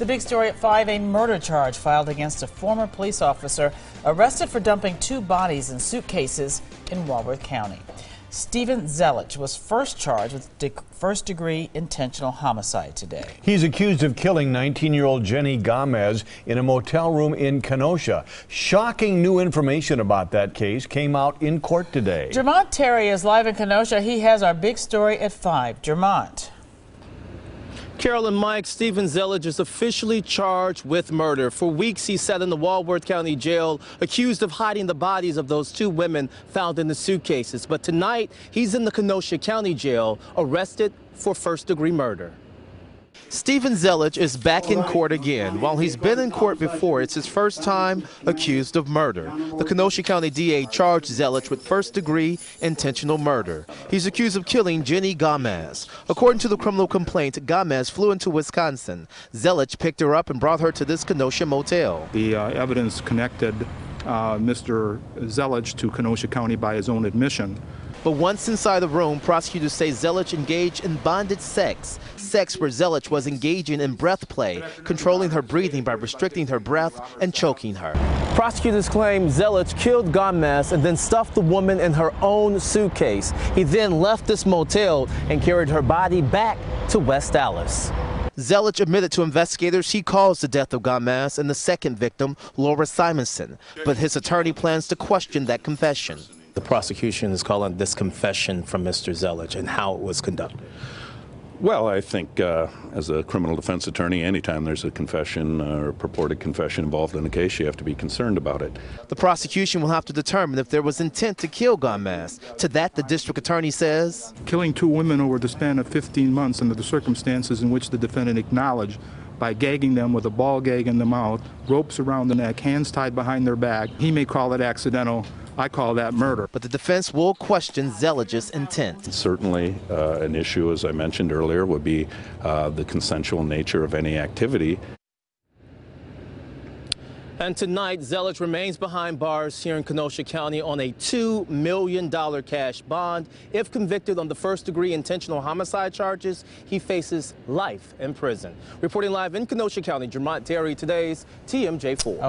The big story at 5, a murder charge filed against a former police officer arrested for dumping 2 bodies in suitcases in Walworth County. Stephen Zelich was first charged with first-degree intentional homicide today. He's accused of killing 19-year-old Jenny Gomez in a motel room in Kenosha. Shocking new information about that case came out in court today. Jermont Terry is live in Kenosha. He has our big story at 5. Jermont. Carol and Mike, Stephen Zelich is officially charged with murder. For weeks, he sat in the Walworth County Jail, accused of hiding the bodies of those 2 women found in the suitcases. But tonight, he's in the Kenosha County Jail, arrested for first-degree murder. Stephen Zelich is back in court again. While he's been in court before, it's his first time accused of murder. The Kenosha County DA charged Zelich with first-degree intentional murder. He's accused of killing Jenny Gomez. According to the criminal complaint, Gomez flew into Wisconsin. Zelich picked her up and brought her to this Kenosha motel. The evidence connected Mr. Zelich to Kenosha County by his own admission. But once inside the room, prosecutors say Zelich engaged in bondage sex where Zelich was engaging in breath play, controlling her breathing by restricting her breath and choking her. Prosecutors claim Zelich killed Gomez and then stuffed the woman in her own suitcase. He then left this motel and carried her body back to West Dallas. Zelich admitted to investigators he caused the death of Gomez and the second victim, Laura Simonson, but his attorney plans to question that confession. The prosecution is calling this confession from Mr. Zelich and how it was conducted. Well, I think as a criminal defense attorney, anytime there's a confession or purported confession involved in a case, you have to be concerned about it. The prosecution will have to determine if there was intent to kill Gomez. To that, the district attorney says, Killing 2 women over the span of 15 months under the circumstances in which the defendant acknowledged by gagging them with a ball gag in the mouth, ropes around the neck, hands tied behind their back. He may call it accidental. I call that murder. But the defense will question Zelich's intent. Certainly an issue, as I mentioned earlier, would be the consensual nature of any activity. And tonight, Zelich remains behind bars here in Kenosha County on a $2 million cash bond. If convicted on the first-degree intentional homicide charges, he faces life in prison. Reporting live in Kenosha County, Jermont Terry, today's TMJ4.